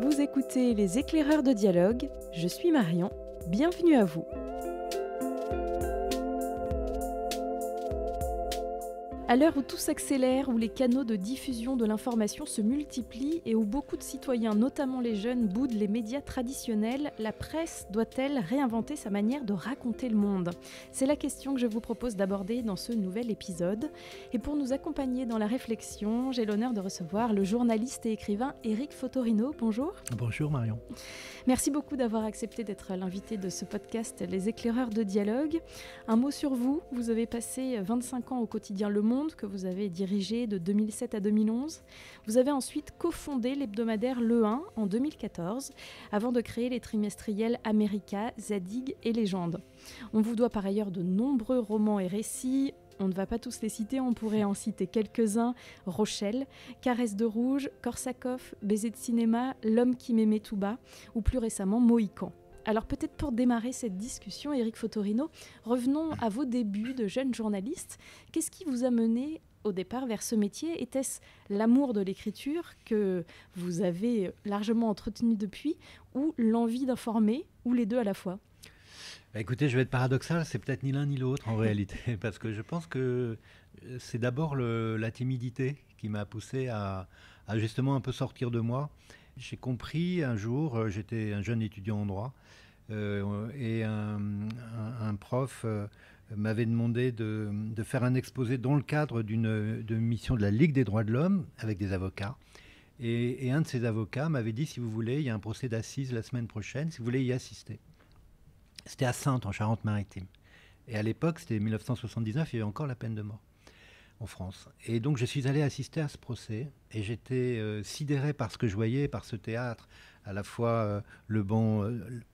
Vous écoutez Les éclaireurs de dialogue, je suis Marion, bienvenue à vous. À l'heure où tout s'accélère, où les canaux de diffusion de l'information se multiplient et où beaucoup de citoyens, notamment les jeunes, boudent les médias traditionnels, la presse doit-elle réinventer sa manière de raconter le monde ? C'est la question que je vous propose d'aborder dans ce nouvel épisode. Et pour nous accompagner dans la réflexion, j'ai l'honneur de recevoir le journaliste et écrivain Éric Fotorino. Bonjour. Bonjour Marion. Merci beaucoup d'avoir accepté d'être l'invité de ce podcast Les éclaireurs de dialogue. Un mot sur vous, vous avez passé 25 ans au quotidien Le Monde, que vous avez dirigé de 2007 à 2011. Vous avez ensuite cofondé l'hebdomadaire Le 1 en 2014, avant de créer les trimestriels America, Zadig et Légende. On vous doit par ailleurs de nombreux romans et récits. On ne va pas tous les citer, on pourrait en citer quelques-uns. Rochelle, Caresse de rouge, Korsakov, Baiser de cinéma, L'homme qui m'aimait tout bas, ou plus récemment Mohican. Alors peut-être pour démarrer cette discussion, Éric Fotorino, revenons à vos débuts de jeune journaliste. Qu'est-ce qui vous a mené au départ vers ce métier ? Était-ce l'amour de l'écriture que vous avez largement entretenu depuis, ou l'envie d'informer, ou les deux à la fois ? Écoutez, je vais être paradoxal, c'est peut-être ni l'un ni l'autre en réalité, parce que je pense que c'est d'abord la timidité qui m'a poussé à justement un peu sortir de moi. J'ai compris un jour, j'étais un jeune étudiant en droit, et un prof m'avait demandé de faire un exposé dans le cadre d'une mission de la Ligue des droits de l'homme avec des avocats. Et un de ces avocats m'avait dit, si vous voulez, il y a un procès d'assises la semaine prochaine, si vous voulez y assister. C'était à Saintes, en Charente-Maritime. Et à l'époque, c'était 1979, il y avait encore la peine de mort en France. Et donc, je suis allé assister à ce procès. Et j'étais sidéré par ce que je voyais, par ce théâtre. À la fois le banc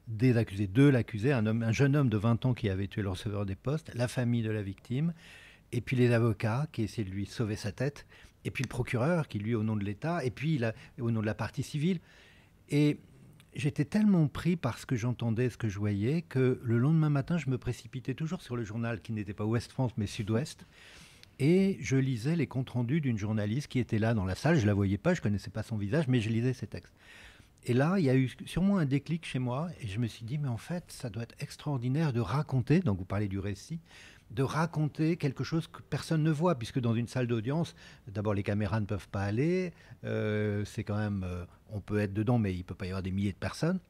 des accusés, de l'accusé, un jeune homme de 20 ans qui avait tué le receveur des postes, la famille de la victime, et puis les avocats qui essayaient de lui sauver sa tête, et puis le procureur qui, lui, au nom de l'État, et puis au nom de la partie civile. Et j'étais tellement pris par ce que j'entendais, ce que je voyais, que le lendemain matin, je me précipitais toujours sur le journal qui n'était pas Ouest-France, mais Sud-Ouest. Et je lisais les comptes rendus d'une journaliste qui était là dans la salle. Je ne la voyais pas, je ne connaissais pas son visage, mais je lisais ses textes. Et là, il y a eu sûrement un déclic chez moi. Et je me suis dit, mais en fait, ça doit être extraordinaire de raconter, donc vous parlez du récit, de raconter quelque chose que personne ne voit, puisque dans une salle d'audience, d'abord les caméras ne peuvent pas aller, c'est quand même, on peut être dedans, mais il ne peut pas y avoir des milliers de personnes.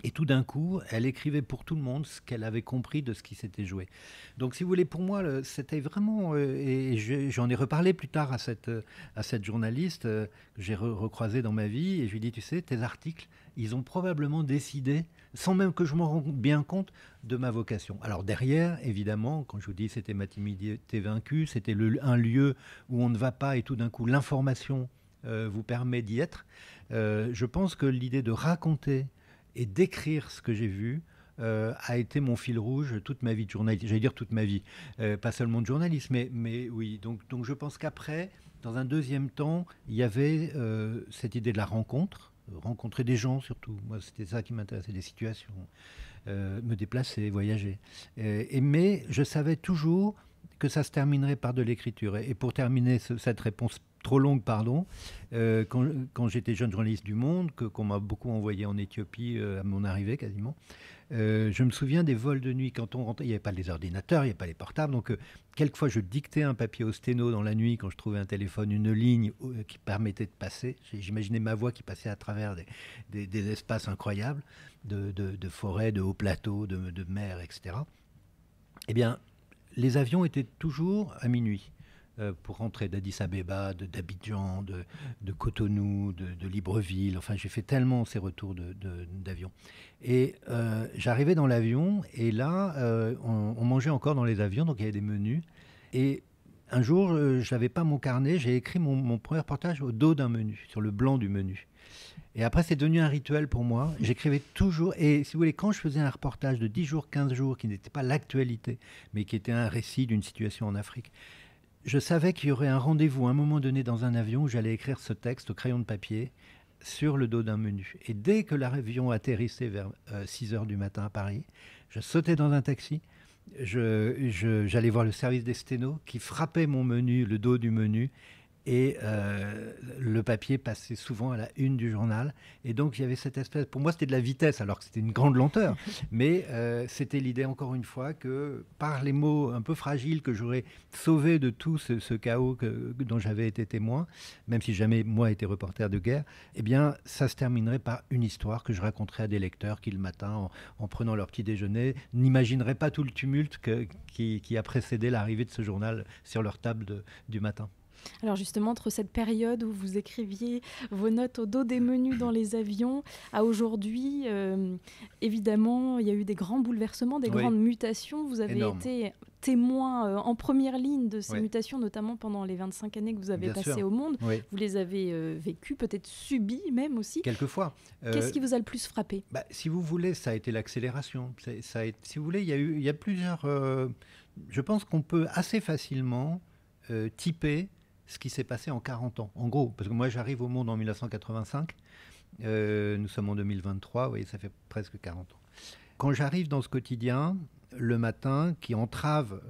Et tout d'un coup, elle écrivait pour tout le monde ce qu'elle avait compris de ce qui s'était joué. Donc, si vous voulez, pour moi, c'était vraiment... et j'en ai reparlé plus tard à cette journaliste que j'ai recroisée dans ma vie. Et je lui ai dit, tu sais, tes articles, ils ont probablement décidé, sans même que je m'en rende bien compte, de ma vocation. Alors derrière, évidemment, quand je vous dis c'était ma timidité vaincue, c'était un lieu où on ne va pas et tout d'un coup, l'information vous permet d'y être. Je pense que l'idée de raconter et d'écrire ce que j'ai vu a été mon fil rouge toute ma vie de journaliste. J'allais dire toute ma vie, pas seulement de journaliste, mais oui. Donc je pense qu'après, dans un deuxième temps, il y avait cette idée de la rencontrer des gens surtout. Moi, c'était ça qui m'intéressait, des situations, me déplacer, voyager. Mais je savais toujours que ça se terminerait par de l'écriture. Et pour terminer cette réponse trop longue, pardon, quand j'étais jeune journaliste du Monde, qu'on m'a beaucoup envoyé en Éthiopie à mon arrivée quasiment, je me souviens des vols de nuit. Quand on rentrait, il n'y avait pas les ordinateurs, il n'y avait pas les portables, donc quelquefois je dictais un papier au sténo dans la nuit quand je trouvais un téléphone, une ligne qui permettait de passer. J'imaginais ma voix qui passait à travers des espaces incroyables, de forêts, de hauts plateaux, de mer, etc. Eh bien, les avions étaient toujours à minuit. Pour rentrer d'Addis Abeba, d'Abidjan, de Cotonou, de Libreville. Enfin, j'ai fait tellement ces retours d'avion. Et j'arrivais dans l'avion, et là, on mangeait encore dans les avions, donc il y avait des menus. Et un jour, je n'avais pas mon carnet, j'ai écrit mon premier reportage au dos d'un menu, sur le blanc du menu. Et après, c'est devenu un rituel pour moi. J'écrivais toujours, et si vous voulez, quand je faisais un reportage de 10 jours, 15 jours, qui n'était pas l'actualité, mais qui était un récit d'une situation en Afrique, je savais qu'il y aurait un rendez-vous à un moment donné dans un avion où j'allais écrire ce texte au crayon de papier sur le dos d'un menu. Et dès que l'avion atterrissait vers 6 heures du matin à Paris, je sautais dans un taxi, j'allais voir le service des sténos qui frappait mon menu, le dos du menu, Et le papier passait souvent à la une du journal. Et donc, il y avait cette espèce... Pour moi, c'était de la vitesse, alors que c'était une grande lenteur. Mais c'était l'idée, encore une fois, que par les mots un peu fragiles que j'aurais sauvés de tout ce chaos dont j'avais été témoin, même si jamais moi été reporter de guerre, eh bien, ça se terminerait par une histoire que je raconterais à des lecteurs qui, le matin, en prenant leur petit déjeuner, n'imagineraient pas tout le tumulte qui a précédé l'arrivée de ce journal sur leur table du matin. Alors justement, entre cette période où vous écriviez vos notes au dos des menus dans les avions, à aujourd'hui, évidemment, il y a eu des grands bouleversements, des grandes mutations. Vous avez été témoin en première ligne de ces mutations, notamment pendant les 25 années que vous avez passées au monde. Vous les avez vécues, peut-être subies même aussi. Quelquefois. Qu'est-ce qui vous a le plus frappé ? Si vous voulez, ça a été l'accélération. Si vous voulez, il y a plusieurs... je pense qu'on peut assez facilement typer ce qui s'est passé en 40 ans. En gros, parce que moi j'arrive au monde en 1985, nous sommes en 2023, vous voyez, ça fait presque 40 ans. Quand j'arrive dans ce quotidien, le matin, qui entrave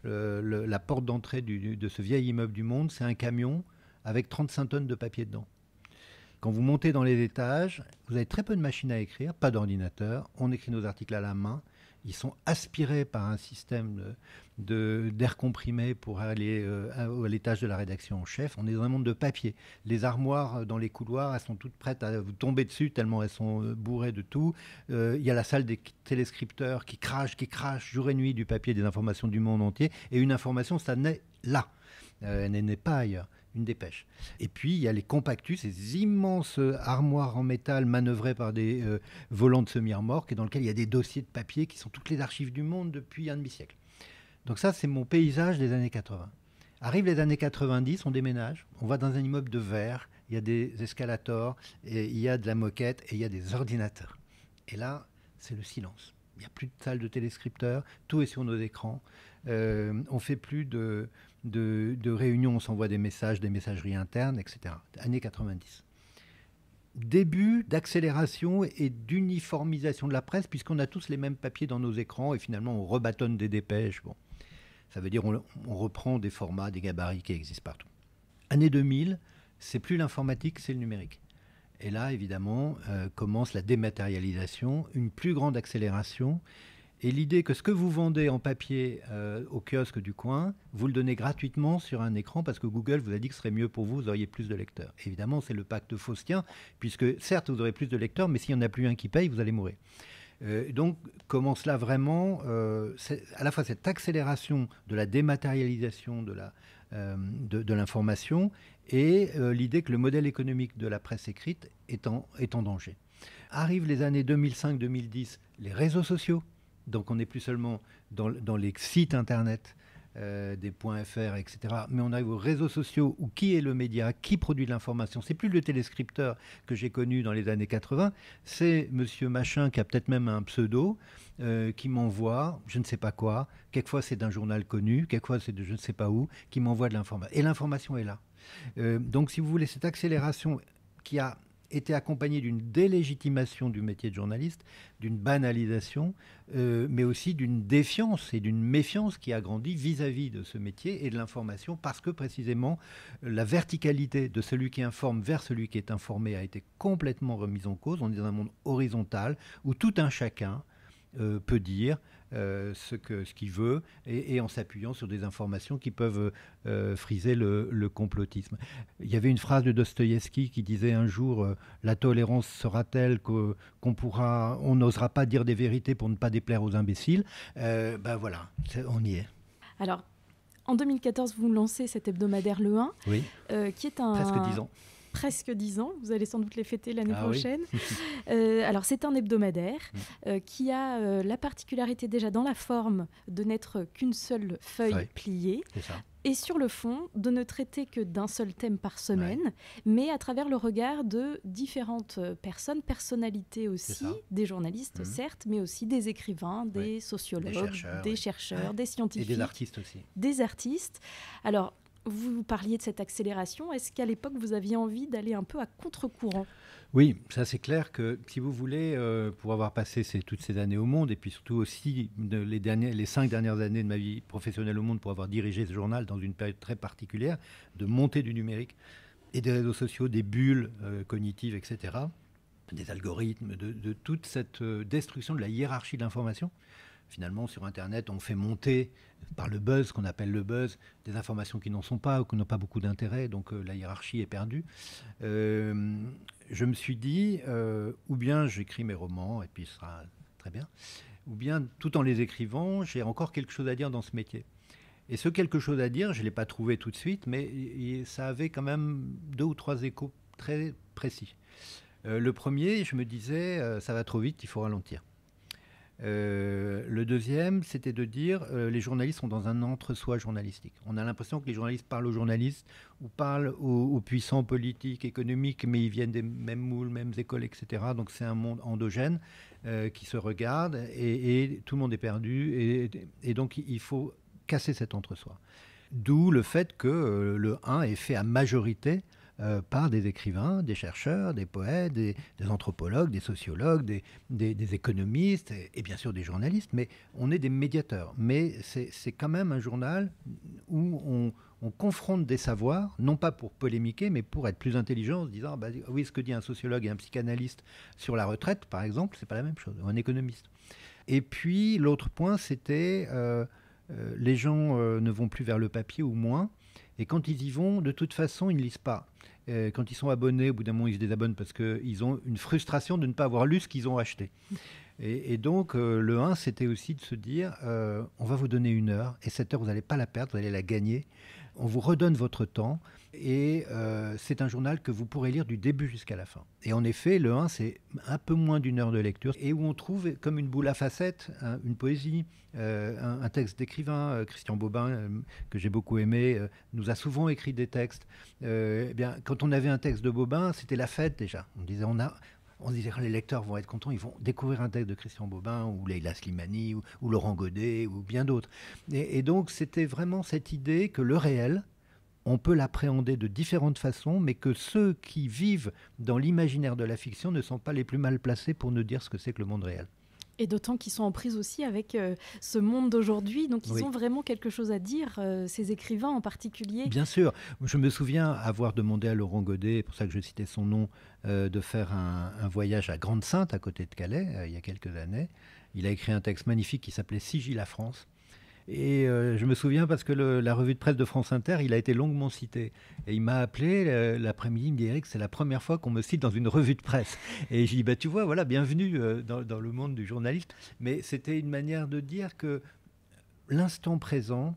la porte d'entrée de ce vieil immeuble du Monde, c'est un camion avec 35 tonnes de papier dedans. Quand vous montez dans les étages, vous avez très peu de machines à écrire, pas d'ordinateur, on écrit nos articles à la main, ils sont aspirés par un système d'air comprimé pour aller à l'étage de la rédaction en chef. On est dans un monde de papier. Les armoires dans les couloirs, elles sont toutes prêtes à vous tomber dessus tellement elles sont bourrées de tout. Il y a la salle des téléscripteurs qui crachent jour et nuit du papier, des informations du monde entier. Et une information, ça naît là. Elle n'est pas ailleurs. Une dépêche. Et puis, il y a les compactus, ces immenses armoires en métal manœuvrées par des volants de semi-remorques et dans lesquels il y a des dossiers de papier qui sont toutes les archives du monde depuis un demi-siècle. Donc ça, c'est mon paysage des années 80. Arrivent les années 90, on déménage, on va dans un immeuble de verre, il y a des escalators, et il y a de la moquette et il y a des ordinateurs. Et là, c'est le silence. Il n'y a plus de salle de téléscripteurs, tout est sur nos écrans. On ne fait plus de réunions, on s'envoie des messages, des messageries internes, etc. Années 90. Début d'accélération et d'uniformisation de la presse, puisqu'on a tous les mêmes papiers dans nos écrans et finalement on rebâtonne des dépêches. Bon. Ça veut dire on reprend des formats, des gabarits qui existent partout. Année 2000, c'est plus l'informatique, c'est le numérique. Et là, évidemment, commence la dématérialisation, une plus grande accélération. Et l'idée que ce que vous vendez en papier au kiosque du coin, vous le donnez gratuitement sur un écran parce que Google vous a dit que ce serait mieux pour vous, vous auriez plus de lecteurs. Évidemment, c'est le pacte faustien, puisque certes, vous aurez plus de lecteurs, mais s'il n'y en a plus un qui paye, vous allez mourir. Donc, commence là vraiment, à la fois cette accélération de la dématérialisation de l'information et l'idée que le modèle économique de la presse écrite est en danger. Arrivent les années 2005-2010, les réseaux sociaux. Donc on n'est plus seulement dans les sites internet des .fr, etc. Mais on arrive aux réseaux sociaux où qui est le média, qui produit de l'information. C'est plus le téléscripteur que j'ai connu dans les années 80, c'est monsieur machin qui a peut-être même un pseudo qui m'envoie je ne sais pas quoi. Quelquefois c'est d'un journal connu, quelquefois c'est de je ne sais pas où, qui m'envoie de l'information. Et l'information est là. Donc si vous voulez, cette accélération qui a été accompagnée d'une délégitimation du métier de journaliste, d'une banalisation, mais aussi d'une défiance et d'une méfiance qui a grandi vis-à-vis de ce métier et de l'information, parce que précisément la verticalité de celui qui informe vers celui qui est informé a été complètement remise en cause. On est dans un monde horizontal où tout un chacun peut dire ce qu'il veut et en s'appuyant sur des informations qui peuvent friser le complotisme. Il y avait une phrase de Dostoïevski qui disait un jour la tolérance sera telle qu'on n'osera pas dire des vérités pour ne pas déplaire aux imbéciles. Voilà, on y est. Alors, en 2014, vous lancez cet hebdomadaire Le 1, oui. Qui est un... Presque 10 ans. Presque 10 ans, vous allez sans doute les fêter l'année prochaine. Oui. Alors c'est un hebdomadaire qui a la particularité déjà dans la forme de n'être qu'une seule feuille pliée. C'est ça. Et sur le fond, de ne traiter que d'un seul thème par semaine, mais à travers le regard de différentes personnes, personnalités aussi, des journalistes certes, mais aussi des écrivains, des sociologues, des chercheurs, des scientifiques. Et des artistes aussi. Des artistes. Alors, Vous parliez de cette accélération. Est-ce qu'à l'époque, vous aviez envie d'aller un peu à contre-courant ? Oui, ça c'est clair que si vous voulez, pour avoir passé toutes ces années au Monde, et puis surtout aussi les 5 dernières années de ma vie professionnelle au Monde, pour avoir dirigé ce journal dans une période très particulière, de montée du numérique et des réseaux sociaux, des bulles cognitives, etc., des algorithmes, de toute cette destruction de la hiérarchie de l'information. Finalement, sur Internet, on fait monter par le buzz, ce qu'on appelle le buzz, des informations qui n'en sont pas ou qui n'ont pas beaucoup d'intérêt, donc la hiérarchie est perdue. Je me suis dit, ou bien j'écris mes romans, et puis ce sera très bien, ou bien tout en les écrivant, j'ai encore quelque chose à dire dans ce métier. Et ce quelque chose à dire, je ne l'ai pas trouvé tout de suite, mais ça avait quand même 2 ou 3 échos très précis. Le premier, je me disais, ça va trop vite, il faut ralentir. Le deuxième, c'était de dire les journalistes sont dans un entre-soi journalistique. On a l'impression que les journalistes parlent aux journalistes ou parlent aux puissants politiques, économiques, mais ils viennent des mêmes moules, mêmes écoles, etc. Donc c'est un monde endogène qui se regarde et tout le monde est perdu. Et donc il faut casser cet entre-soi. D'où le fait que le 1 est fait à majorité par des écrivains, des chercheurs, des poètes, des anthropologues, des sociologues, des économistes et bien sûr des journalistes, mais on est des médiateurs. Mais c'est quand même un journal où on confronte des savoirs, non pas pour polémiquer, mais pour être plus intelligent en se disant oui, ce que dit un sociologue et un psychanalyste sur la retraite, par exemple, c'est pas la même chose, ou un économiste. Et puis l'autre point, c'était les gens ne vont plus vers le papier ou moins, et quand ils y vont, de toute façon, ils ne lisent pas. Quand ils sont abonnés, au bout d'un moment, ils se désabonnent parce qu'ils ont une frustration de ne pas avoir lu ce qu'ils ont acheté. Et donc, le 1, c'était aussi de se dire, on va vous donner 1 heure, et cette heure, vous n'allez pas la perdre, vous allez la gagner. On vous redonne votre temps, et c'est un journal que vous pourrez lire du début jusqu'à la fin. Et en effet, le 1, c'est un peu moins d'1 heure de lecture, et où on trouve comme une boule à facettes, une poésie, un texte d'écrivain. Christian Bobin, que j'ai beaucoup aimé, nous a souvent écrit des textes. Eh bien, quand on avait un texte de Bobin, c'était la fête déjà. On disait, les lecteurs vont être contents, ils vont découvrir un texte de Christian Bobin, ou Leila Slimani, ou Laurent Godet, ou bien d'autres. Et donc, c'était vraiment cette idée que le réel, on peut l'appréhender de différentes façons, mais que ceux qui vivent dans l'imaginaire de la fiction ne sont pas les plus mal placés pour nous dire ce que c'est que le monde réel. Et d'autant qu'ils sont en prise aussi avec ce monde d'aujourd'hui, donc ils Oui. ont vraiment quelque chose à dire, ces écrivains en particulier. Bien sûr, je me souviens avoir demandé à Laurent Godet, c'est pour ça que je citais son nom, de faire un voyage à Grande-Synthe, à côté de Calais, il y a quelques années. Il a écrit un texte magnifique qui s'appelait « Sigil la France ». Et je me souviens parce que la revue de presse de France Inter, il a été longuement cité. Et il m'a appelé l'après-midi, il me dit « Eric, c'est la première fois qu'on me cite dans une revue de presse ». Et je dis « Tu vois, voilà, bienvenue dans le monde du journaliste ». Mais c'était une manière de dire que l'instant présent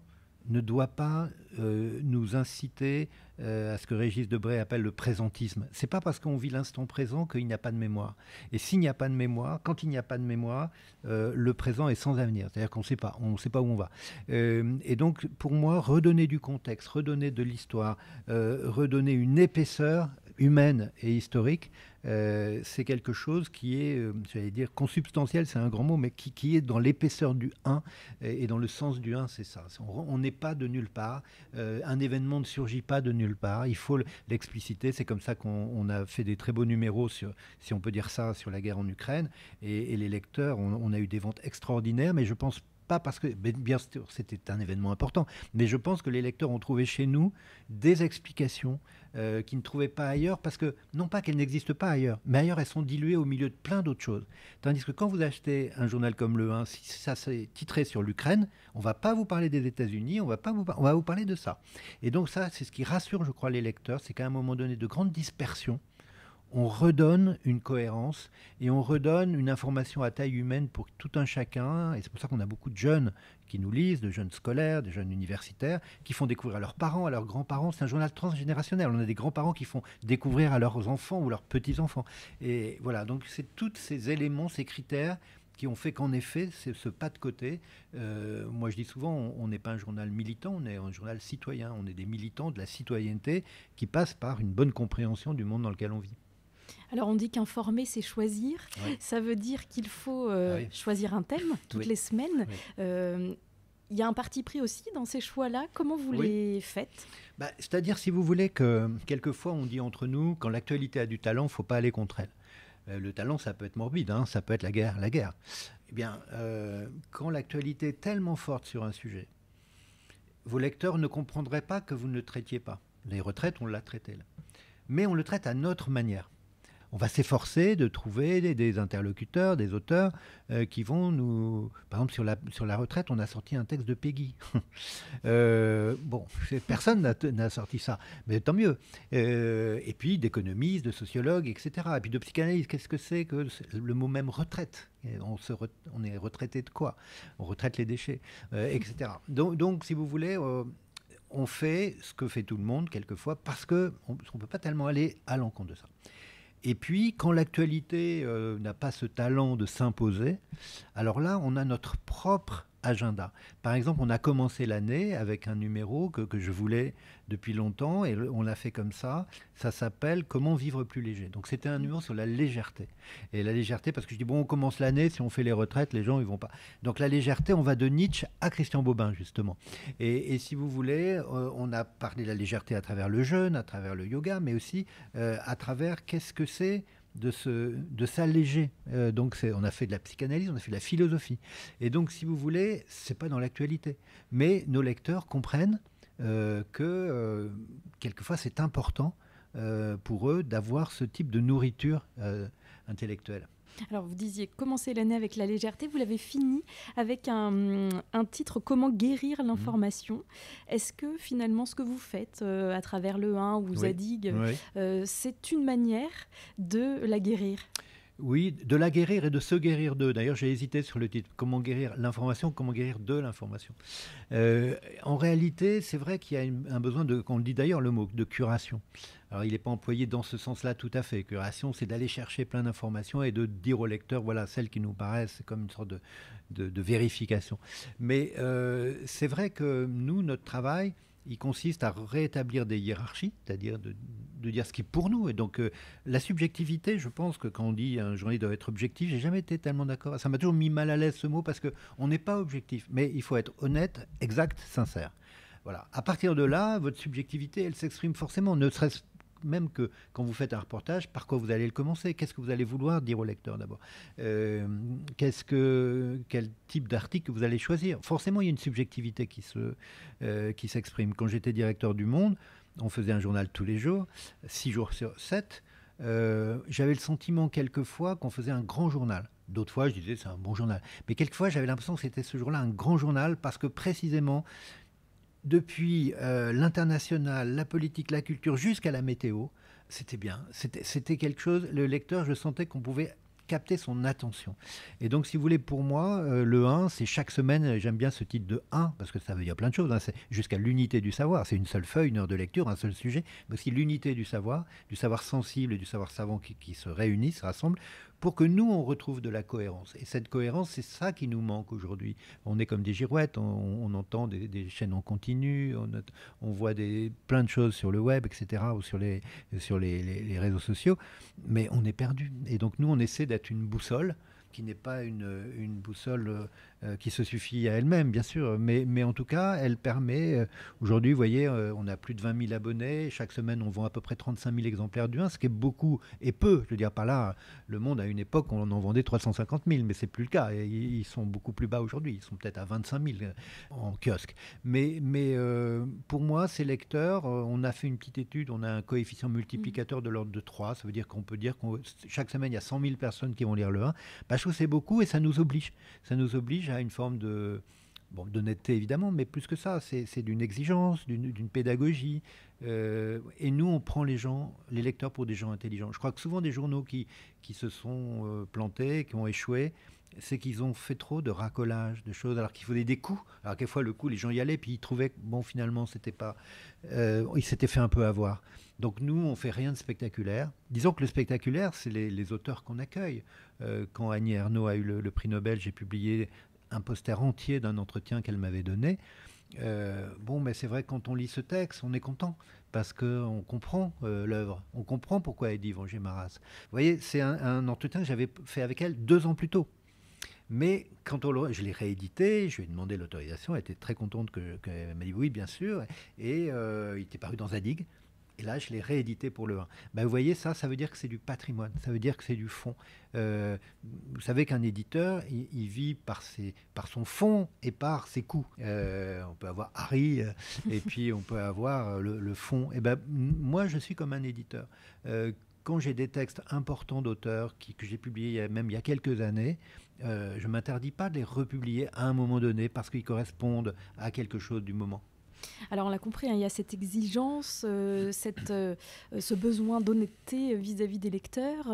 ne doit pas nous inciter à ce que Régis Debray appelle le présentisme. C'est pas parce qu'on vit l'instant présent qu'il n'y a pas de mémoire. Et s'il n'y a pas de mémoire, quand il n'y a pas de mémoire, le présent est sans avenir. C'est-à-dire qu'on ne sait pas où on va. Et donc, pour moi, redonner du contexte, redonner de l'histoire, redonner une épaisseur humaine et historique, c'est quelque chose qui est, j'allais dire, consubstantiel, c'est un grand mot, mais qui est dans l'épaisseur du 1 et dans le sens du 1, c'est ça. On n'est pas de nulle part. Un événement ne surgit pas de nulle part. Il faut l'expliciter. C'est comme ça qu'on a fait des très beaux numéros, si on peut dire ça, sur la guerre en Ukraine. Et les lecteurs, on a eu des ventes extraordinaires, mais je pense pas parce que, bien sûr, c'était un événement important, mais je pense que les lecteurs ont trouvé chez nous des explications qu'ils ne trouvaient pas ailleurs, parce que, non pas qu'elles n'existent pas ailleurs, mais ailleurs elles sont diluées au milieu de plein d'autres choses. Tandis que quand vous achetez un journal comme Le 1, si ça s'est titré sur l'Ukraine, on ne va pas vous parler des États-Unis, on va vous parler de ça. Et donc ça, c'est ce qui rassure, je crois, les lecteurs, c'est qu'à un moment donné de grande dispersion, on redonne une cohérence et on redonne une information à taille humaine pour tout un chacun. Et c'est pour ça qu'on a beaucoup de jeunes qui nous lisent, de jeunes scolaires, de jeunes universitaires, qui font découvrir à leurs parents, à leurs grands-parents. C'est un journal transgénérationnel. On a des grands-parents qui font découvrir à leurs enfants ou leurs petits-enfants. Et voilà, donc c'est tous ces éléments, ces critères qui ont fait qu'en effet, c'est ce pas de côté. Moi, je dis souvent, on n'est pas un journal militant, on est un journal citoyen. On est des militants de la citoyenneté qui passent par une bonne compréhension du monde dans lequel on vit. Alors on dit qu'informer, c'est choisir. Oui. Ça veut dire qu'il faut choisir un thème toutes Oui. les semaines. Oui. Il y a un parti pris aussi dans ces choix-là. Comment vous les faites? C'est-à-dire, si vous voulez, que quelquefois on dit entre nous, quand l'actualité a du talent, il ne faut pas aller contre elle. Le talent, ça peut être morbide, hein, ça peut être la guerre. Eh bien, quand l'actualité est tellement forte sur un sujet, vos lecteurs ne comprendraient pas que vous ne le traitiez pas. Les retraites, on l'a traité là. Mais on le traite à notre manière. On va s'efforcer de trouver des interlocuteurs, des auteurs qui vont nous... Par exemple, sur la retraite, on a sorti un texte de Peggy. Bon, personne n'a sorti ça, mais tant mieux. Et puis d'économistes, de sociologues, etc. Et puis de psychanalystes. Qu'est-ce que c'est que le mot même retraite? On est retraité de quoi? On retraite les déchets, etc. Donc, si vous voulez... on fait ce que fait tout le monde quelquefois parce qu'on ne peut pas tellement aller à l'encontre de ça. Et puis, quand l'actualité n'a pas ce talent de s'imposer, alors là, on a notre propre agenda. Par exemple, on a commencé l'année avec un numéro que je voulais depuis longtemps et on l'a fait comme ça. Ça s'appelle « Comment vivre plus léger ». Donc, c'était un numéro sur la légèreté. Et la légèreté, parce que je dis, bon, on commence l'année, si on fait les retraites, les gens, ils vont pas. Donc, la légèreté, on va de Nietzsche à Christian Bobin, justement. Et si vous voulez, on a parlé de la légèreté à travers le jeûne, à travers le yoga, mais aussi à travers qu'est-ce que c'est de s'alléger. Donc on a fait de la psychanalyse, on a fait de la philosophie. Et donc, si vous voulez, c'est pas dans l'actualité. Mais nos lecteurs comprennent que quelquefois c'est important pour eux d'avoir ce type de nourriture intellectuelle. Alors, vous disiez commencer l'année avec la légèreté, vous l'avez fini avec un titre « Comment guérir l'information ». Est-ce que finalement, ce que vous faites à travers le 1 ou Zadig, c'est une manière de la guérir? Oui, de la guérir et de se guérir d'eux. D'ailleurs, j'ai hésité sur le titre. Comment guérir l'information, comment guérir de l'information. En réalité, c'est vrai qu'il y a un besoin de, qu'on le dit d'ailleurs, le mot de curation. Alors, il n'est pas employé dans ce sens-là tout à fait. Curation, c'est d'aller chercher plein d'informations et de dire au lecteur, voilà, celles qui nous paraissent comme une sorte de vérification. Mais c'est vrai que nous, notre travail, il consiste à rétablir des hiérarchies, c'est-à-dire de dire ce qui est pour nous. Et donc, la subjectivité, je pense que quand on dit un journaliste doit être objectif, j'ai jamais été tellement d'accord. Ça m'a toujours mis mal à l'aise ce mot parce qu'on n'est pas objectif. Mais il faut être honnête, exact, sincère. Voilà. À partir de là, votre subjectivité, elle s'exprime forcément, ne serait-ce même que quand vous faites un reportage, par quoi vous allez le commencer? Qu'est-ce que vous allez vouloir dire au lecteur d'abord? Quel type d'article vous allez choisir? Forcément, il y a une subjectivité qui s'exprime. Quand j'étais directeur du Monde, on faisait un journal tous les jours, 6 jours sur 7. J'avais le sentiment quelquefois qu'on faisait un grand journal. D'autres fois, je disais c'est un bon journal. Mais quelquefois, j'avais l'impression que c'était ce jour-là un grand journal parce que précisément, depuis l'international, la politique, la culture, jusqu'à la météo, c'était bien. C'était quelque chose, le lecteur, je sentais qu'on pouvait capter son attention. Et donc, si vous voulez, pour moi, le 1, c'est chaque semaine, j'aime bien ce titre de 1, parce que ça veut dire plein de choses, hein, c'est jusqu'à l'unité du savoir. C'est une seule feuille, une heure de lecture, un seul sujet, mais aussi l'unité du savoir sensible et du savoir savant qui se réunissent, se rassemblent, pour que nous, on retrouve de la cohérence. Et cette cohérence, c'est ça qui nous manque aujourd'hui. On est comme des girouettes, on entend des chaînes en continu, on voit plein de choses sur le web, etc., ou sur les réseaux sociaux, mais on est perdu. Et donc, nous, on essaie d'être une boussole qui n'est pas une boussole qui se suffit à elle-même, bien sûr, mais en tout cas, elle permet, aujourd'hui, vous voyez, on a plus de 20 000 abonnés, chaque semaine, on vend à peu près 35 000 exemplaires du 1, ce qui est beaucoup et peu, je veux dire, par là, le Monde, à une époque, on en vendait 350 000, mais c'est plus le cas, et ils sont beaucoup plus bas aujourd'hui, ils sont peut-être à 25 000 en kiosque. Mais pour moi, ces lecteurs, on a fait une petite étude, on a un coefficient multiplicateur de l'ordre de 3, ça veut dire qu'on peut dire que chaque semaine, il y a 100 000 personnes qui vont lire le 1, bah, je trouve que c'est beaucoup et ça nous oblige. Ça nous oblige à une forme d'honnêteté évidemment, mais plus que ça, c'est d'une exigence, d'une pédagogie. Et nous, on prend les lecteurs pour des gens intelligents. Je crois que souvent des journaux qui se sont plantés, qui ont échoué, c'est qu'ils ont fait trop de racolage, de choses, alors qu'il faisait des coups. Alors quelquefois, le coup, les gens y allaient, puis ils trouvaient que, bon, finalement, c'était pas... ils s'étaient fait un peu avoir. Donc nous, on fait rien de spectaculaire. Disons que le spectaculaire, c'est les auteurs qu'on accueille. Quand Annie Ernaux a eu le prix Nobel, j'ai publié un poster entier d'un entretien qu'elle m'avait donné. Bon, mais c'est vrai que quand on lit ce texte, on est content parce qu'on comprend l'œuvre. On comprend pourquoi elle dit Venger Maras. Vous voyez, c'est un entretien que j'avais fait avec elle 2 ans plus tôt. Mais quand je l'ai réédité, je lui ai demandé l'autorisation, elle était très contente qu'elle m'a dit oui, bien sûr, et il était paru dans Zadig. Et là, je l'ai réédité pour le 1. Ben, vous voyez, ça veut dire que c'est du patrimoine, ça veut dire que c'est du fond. Vous savez qu'un éditeur, il vit par son fond et par ses coûts. On peut avoir Harry, et puis on peut avoir le fond. Et ben, moi, je suis comme un éditeur. Quand j'ai des textes importants d'auteurs que j'ai publiés même il y a quelques années, je ne m'interdis pas de les republier à un moment donné parce qu'ils correspondent à quelque chose du moment. Alors on l'a compris, hein, il y a cette exigence, ce besoin d'honnêteté vis-à-vis des lecteurs.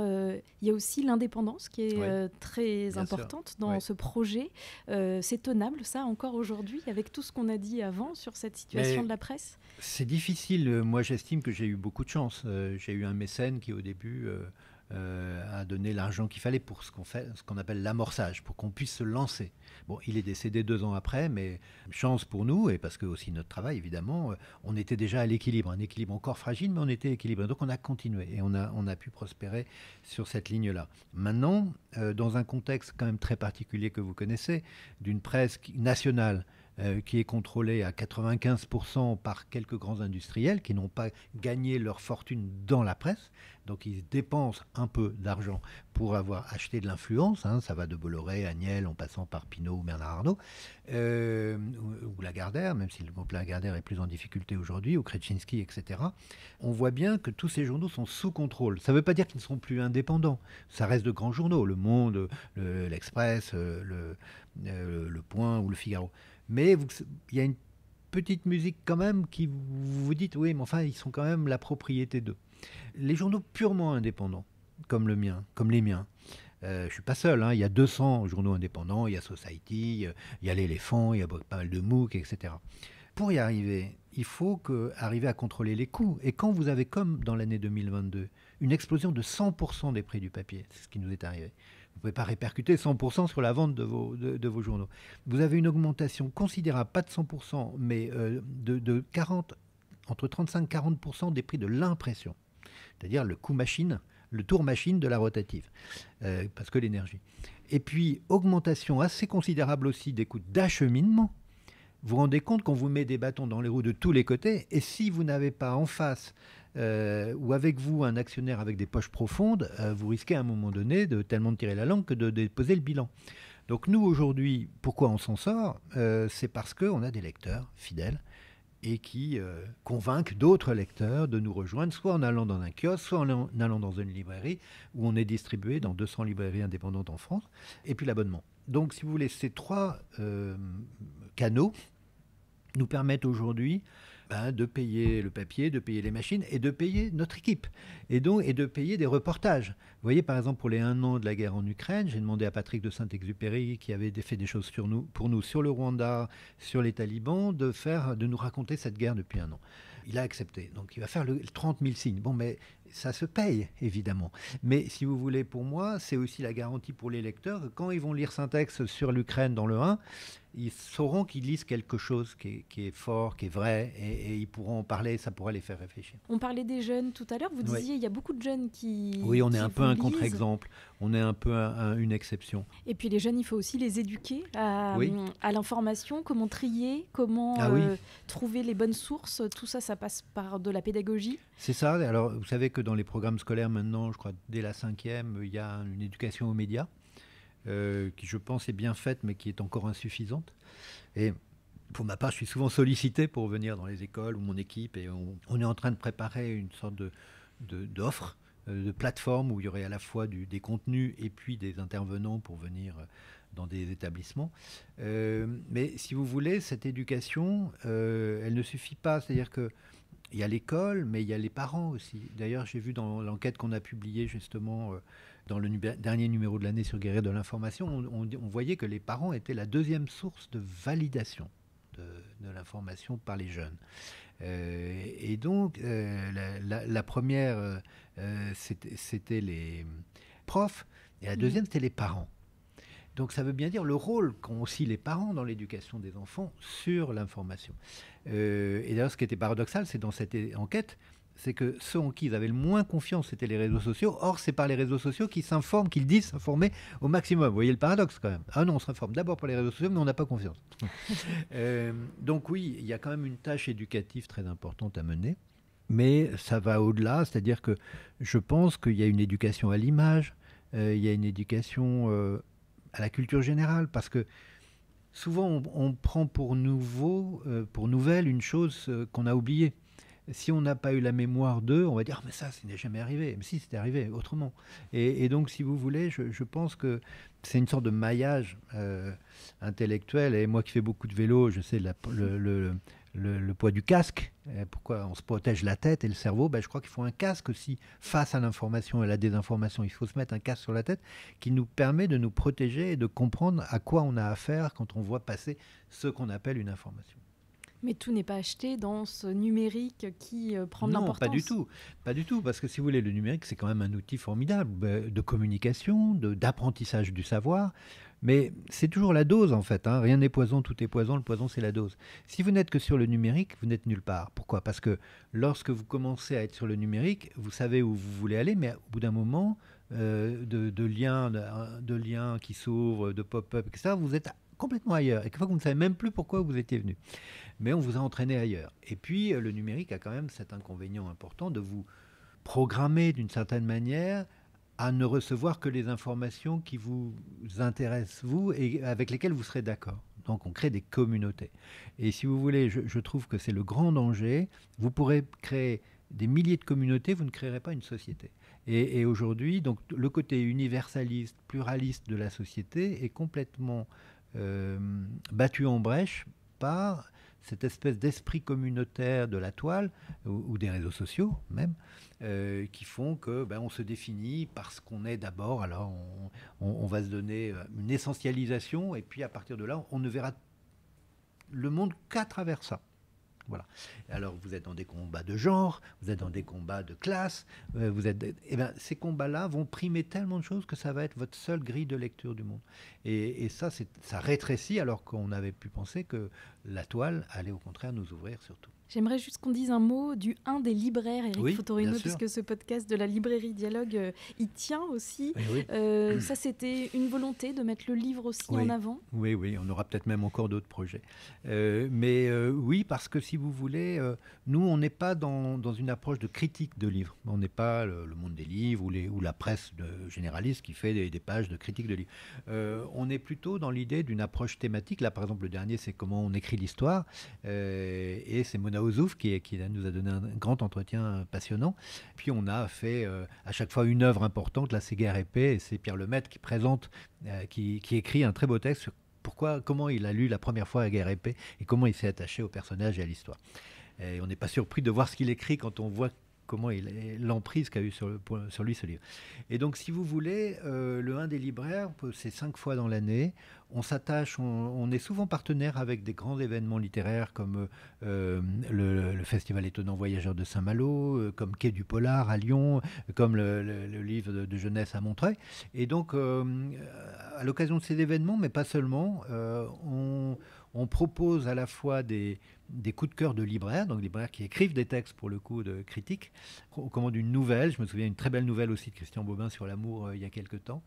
Il y a aussi l'indépendance qui est très importante dans ce projet. C'est tenable ça encore aujourd'hui avec tout ce qu'on a dit avant sur cette situation de la presse? C'est difficile. Moi j'estime que j'ai eu beaucoup de chance. J'ai eu un mécène qui au début a donné l'argent qu'il fallait pour ce qu'on appelle l'amorçage, pour qu'on puisse se lancer. Bon, il est décédé 2 ans après, mais chance pour nous, et parce que aussi notre travail, évidemment, on était déjà à l'équilibre, un équilibre encore fragile, mais on était équilibré. Donc on a continué et on a pu prospérer sur cette ligne-là. Maintenant, dans un contexte quand même très particulier que vous connaissez, d'une presse nationale, qui est contrôlée à 95% par quelques grands industriels qui n'ont pas gagné leur fortune dans la presse. Donc ils dépensent un peu d'argent pour avoir acheté de l'influence. Hein, ça va de Bolloré, Agnel, en passant par Pinault ou Bernard Arnault, ou Lagardère, même si le groupe Lagardère est plus en difficulté aujourd'hui, ou Kretinsky, etc. On voit bien que tous ces journaux sont sous contrôle. Ça ne veut pas dire qu'ils ne seront plus indépendants. Ça reste de grands journaux, Le Monde, l'Express, le Point ou le Figaro. Mais il y a une petite musique quand même qui vous dites, oui, mais enfin, ils sont quand même la propriété d'eux. Les journaux purement indépendants, comme le mien, comme les miens, je ne suis pas seul, hein, il y a 200 journaux indépendants, il y a Society, il y a l'Éléphant, il y a pas mal de MOOC, etc. Pour y arriver, il faut arriver à contrôler les coûts. Et quand vous avez, comme dans l'année 2022, une explosion de 100% des prix du papier, c'est ce qui nous est arrivé, vous ne pouvez pas répercuter 100% sur la vente de vos journaux. Vous avez une augmentation considérable, pas de 100%, mais de 40, entre 35 et 40% des prix de l'impression. C'est-à-dire le coût machine, le tour machine de la rotative, parce que l'énergie. Et puis, augmentation assez considérable aussi des coûts d'acheminement. Vous vous rendez compte qu'on vous met des bâtons dans les roues de tous les côtés, et si vous n'avez pas en face ou avec vous un actionnaire avec des poches profondes, vous risquez à un moment donné de tellement tirer la langue que de déposer le bilan. Donc nous, aujourd'hui, pourquoi on s'en sort c'est parce qu'on a des lecteurs fidèles et qui convainquent d'autres lecteurs de nous rejoindre, soit en allant dans un kiosque, soit en allant dans une librairie, où on est distribué dans 200 librairies indépendantes en France, et puis l'abonnement. Donc, si vous voulez, ces 3 canaux nous permettent aujourd'hui de payer le papier, de payer les machines et de payer notre équipe. Et de payer des reportages. Vous voyez, par exemple, pour les 1 an de la guerre en Ukraine, j'ai demandé à Patrick de Saint-Exupéry, qui avait fait des choses pour nous, sur le Rwanda, sur les talibans, de nous raconter cette guerre depuis 1 an. Il a accepté. Donc, il va faire 30 000 signes. Bon, mais ça se paye, évidemment. Mais si vous voulez, pour moi, c'est aussi la garantie pour les lecteurs que quand ils vont lire Syntex sur l'Ukraine dans le 1, ils sauront qu'ils lisent quelque chose qui est fort, qui est vrai, et ils pourront en parler, ça pourrait les faire réfléchir. On parlait des jeunes tout à l'heure, vous disiez il y a beaucoup de jeunes qui Oui, on est un peu un lisent. Contre-exemple, on est un peu une exception. Et puis les jeunes, il faut aussi les éduquer à l'information, comment trier, comment trouver les bonnes sources, tout ça, ça passe par de la pédagogie. C'est ça, alors vous savez que dans les programmes scolaires maintenant, je crois dès la 5e, il y a une éducation aux médias. Qui je pense est bien faite mais qui est encore insuffisante. Et pour ma part, je suis souvent sollicité pour venir dans les écoles ou mon équipe et on est en train de préparer une sorte d'offre, de plateforme où il y aurait à la fois des contenus et puis des intervenants pour venir dans des établissements. Mais si vous voulez, cette éducation, elle ne suffit pas. C'est-à-dire que il y a l'école, mais il y a les parents aussi. D'ailleurs, j'ai vu dans l'enquête qu'on a publiée justement dans le dernier numéro de l'année sur Guerrier de l'information, on voyait que les parents étaient la 2e source de validation de l'information par les jeunes. Et donc, la première, c'était les profs, et la deuxième, c'était les parents. Donc ça veut bien dire le rôle qu'ont aussi les parents dans l'éducation des enfants sur l'information. Et d'ailleurs, ce qui était paradoxal, c'est dans cette enquête, c'est que ceux en qui ils avaient le moins confiance, c'était les réseaux sociaux. Or, c'est par les réseaux sociaux qu'ils s'informent, qu'ils disent s'informer au maximum. Vous voyez le paradoxe quand même. Ah non, on s'informe d'abord par les réseaux sociaux, mais on n'a pas confiance. Donc oui, il y a quand même une tâche éducative très importante à mener. Mais ça va au-delà, c'est-à-dire que je pense qu'il y a une éducation à l'image, il y a une éducation à la culture générale, parce que souvent on prend pour nouveau, pour nouvelle une chose qu'on a oubliée. Si on n'a pas eu la mémoire d'eux, on va dire ah, mais ça n'est jamais arrivé. Mais si, c'était arrivé autrement. Et donc, si vous voulez, je pense que c'est une sorte de maillage intellectuel. Et moi qui fais beaucoup de vélo, je sais le poids du casque. Pourquoi on se protège la tête et le cerveau? Je crois qu'il faut un casque aussi face à l'information et à la désinformation. Il faut se mettre un casque sur la tête qui nous permet de nous protéger et de comprendre à quoi on a affaire quand on voit passer ce qu'on appelle une information. Mais tout n'est pas acheté dans ce numérique qui prend de Non, l'importance. Pas du tout, parce que si vous voulez, le numérique, c'est quand même un outil formidable de communication, d'apprentissage du savoir, mais c'est toujours la dose en fait, hein. Rien n'est poison, tout est poison, le poison c'est la dose. Si vous n'êtes que sur le numérique, vous n'êtes nulle part. Pourquoi? Parce que lorsque vous commencez à être sur le numérique, vous savez où vous voulez aller, mais au bout d'un moment, de liens qui s'ouvrent, de pop-up, etc., vous êtes complètement ailleurs. Et quelquefois, vous ne savez même plus pourquoi vous étiez venu. Mais on vous a entraîné ailleurs. Et puis, le numérique a quand même cet inconvénient important de vous programmer d'une certaine manière à ne recevoir que les informations qui vous intéressent, vous, et avec lesquelles vous serez d'accord. Donc, on crée des communautés. Et si vous voulez, je trouve que c'est le grand danger. Vous pourrez créer des milliers de communautés, vous ne créerez pas une société. Et aujourd'hui, donc, le côté universaliste, pluraliste de la société est complètement battu en brèche par cette espèce d'esprit communautaire de la toile ou des réseaux sociaux même, qui font que on se définit parce qu'on est d'abord. Alors on va se donner une essentialisation et puis à partir de là, on ne verra le monde qu'à travers ça. Voilà. Alors vous êtes dans des combats de genre, vous êtes dans des combats de classe, ces combats-là vont primer tellement de choses que ça va être votre seule grille de lecture du monde. Et ça rétrécit alors qu'on avait pu penser que la toile allait au contraire nous ouvrir surtout. J'aimerais juste qu'on dise un mot du 1 des libraires, Éric Fotorino, puisque ce podcast de la librairie Dialogue y tient aussi. Oui. Ça, c'était une volonté de mettre le livre aussi en avant. Oui, on aura peut-être même encore d'autres projets. Oui, parce que si vous voulez, nous, on n'est pas dans une approche de critique de livres. On n'est pas le monde des livres ou la presse généraliste qui fait des pages de critique de livres. On est plutôt dans l'idée d'une approche thématique. Là, par exemple, le dernier, c'est comment on écrit l'histoire. Et c'est Mona Ozouf qui nous a donné un grand entretien passionnant. Puis on a fait à chaque fois une œuvre importante. Là, c'est Guerre et Paix, et c'est Pierre Lemaitre qui présente, qui écrit un très beau texte sur comment il a lu la première fois Guerre et Paix et comment il s'est attaché au personnage et à l'histoire. Et on n'est pas surpris de voir ce qu'il écrit quand on voit comment l'emprise qu'a eu sur lui ce livre. Et donc, si vous voulez, le 1 des libraires, c'est 5 fois dans l'année. On s'attache, on est souvent partenaire avec des grands événements littéraires comme le Festival étonnant voyageurs de Saint-Malo, comme Quai du Polar à Lyon, comme le livre de jeunesse à Montreuil. Et donc, à l'occasion de ces événements, mais pas seulement, on propose à la fois des coups de cœur de libraires, donc libraires qui écrivent des textes pour le coup de critique. On commande une nouvelle, je me souviens une très belle nouvelle aussi de Christian Bobin sur l'amour il y a quelque temps.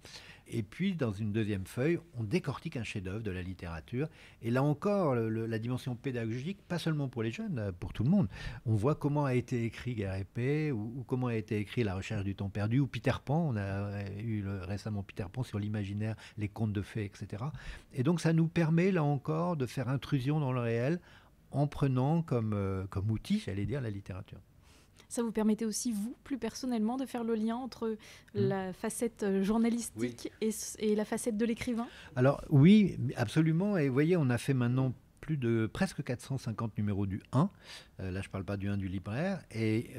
Et puis dans une deuxième feuille, on décortique un chef-d'œuvre de la littérature. Et là encore, la dimension pédagogique, pas seulement pour les jeunes, pour tout le monde. On voit comment a été écrit Guerre et Paix, ou comment a été écrit La recherche du temps perdu, ou Peter Pan. On a eu récemment Peter Pan sur l'imaginaire, les contes de fées, etc. Et donc ça nous permet là encore de faire intrusion dans le réel en prenant comme outil, j'allais dire, la littérature. Ça vous permettait aussi, vous, plus personnellement, de faire le lien entre la facette journalistique et la facette de l'écrivain? Alors oui, absolument. Et vous voyez, on a fait maintenant plus de presque 450 numéros du 1. Là, je ne parle pas du 1 du libraire. Et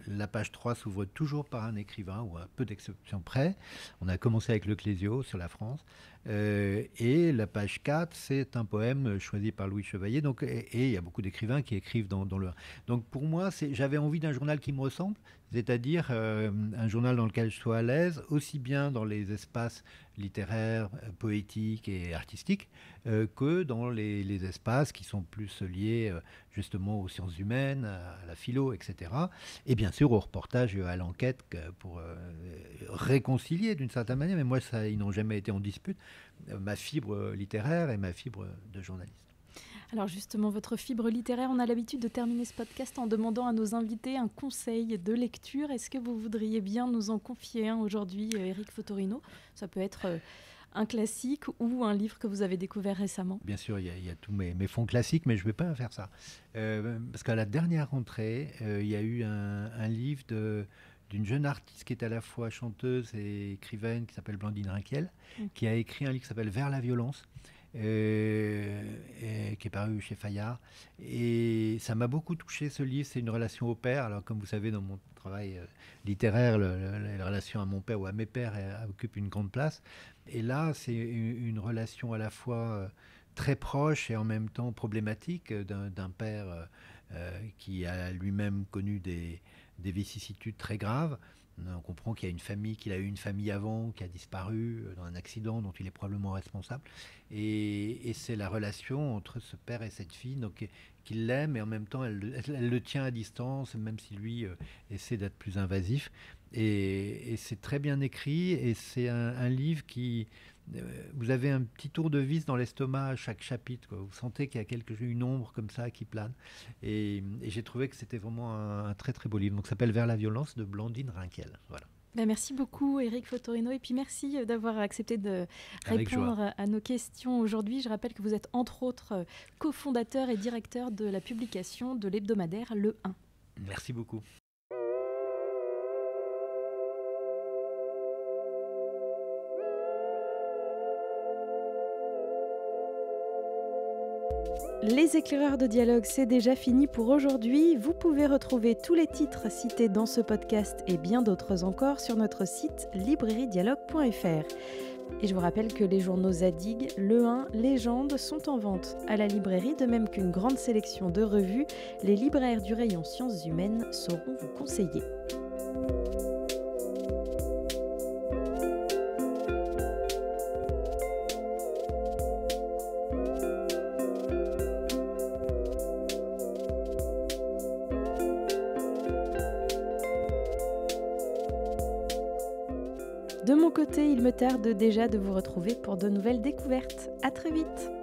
la page 3 s'ouvre toujours par un écrivain, ou à peu d'exceptions près. On a commencé avec Le Clésio sur la France. Et la page 4, c'est un poème choisi par Louis Chevalier. Donc, et il y a beaucoup d'écrivains qui écrivent dans le 1. Donc pour moi, j'avais envie d'un journal qui me ressemble, c'est-à-dire un journal dans lequel je sois à l'aise, aussi bien dans les espaces littéraires, poétiques et artistiques, que dans les espaces qui sont plus liés justement aux sciences humaines, à la philo, etc. Et bien sûr au reportage et à l'enquête pour réconcilier d'une certaine manière, mais moi ça, ils n'ont jamais été en dispute, ma fibre littéraire et ma fibre de journaliste. Alors justement, votre fibre littéraire, on a l'habitude de terminer ce podcast en demandant à nos invités un conseil de lecture. Est-ce que vous voudriez bien nous en confier un aujourd'hui, Éric Fotorino ? Ça peut être un classique ou un livre que vous avez découvert récemment. Bien sûr, il y a tous mes fonds classiques, mais je ne vais pas faire ça. Parce qu'à la dernière rentrée, il y a eu un livre d'une jeune artiste qui est à la fois chanteuse et écrivaine, qui s'appelle Blandine Rinquiel, qui a écrit un livre qui s'appelle Vers la violence, qui est paru chez Fayard. Et ça m'a beaucoup touché, ce livre. C'est une relation au père. Alors, comme vous savez, dans mon travail littéraire, la relation à mon père ou à mes pères occupe une grande place. Et là, c'est une relation à la fois très proche et en même temps problématique d'un père qui a lui-même connu des vicissitudes très graves. On comprend qu'il y a une famille, qu'il a eu une famille avant, qui a disparu dans un accident dont il est probablement responsable. Et c'est la relation entre ce père et cette fille, donc qu'il l'aime et en même temps elle le tient à distance, même si lui essaie d'être plus invasif. Et c'est très bien écrit et c'est un livre qui... vous avez un petit tour de vis dans l'estomac à chaque chapitre, quoi. Vous sentez qu'il y a une ombre comme ça qui plane. Et j'ai trouvé que c'était vraiment un très très beau livre. Donc ça s'appelle Vers la violence de Blandine Rinquiel. Voilà. Merci beaucoup Éric Fotorino et puis merci d'avoir accepté de répondre à nos questions aujourd'hui. Je rappelle que vous êtes entre autres cofondateur et directeur de la publication de l'hebdomadaire Le 1. Merci beaucoup. Les éclaireurs de dialogue, c'est déjà fini pour aujourd'hui. Vous pouvez retrouver tous les titres cités dans ce podcast et bien d'autres encore sur notre site librairiedialogue.fr. Et je vous rappelle que les journaux Zadig, Le 1, Légende sont en vente à la librairie, de même qu'une grande sélection de revues. Les libraires du rayon Sciences Humaines sauront vous conseiller. De mon côté, il me tarde déjà de vous retrouver pour de nouvelles découvertes. À très vite!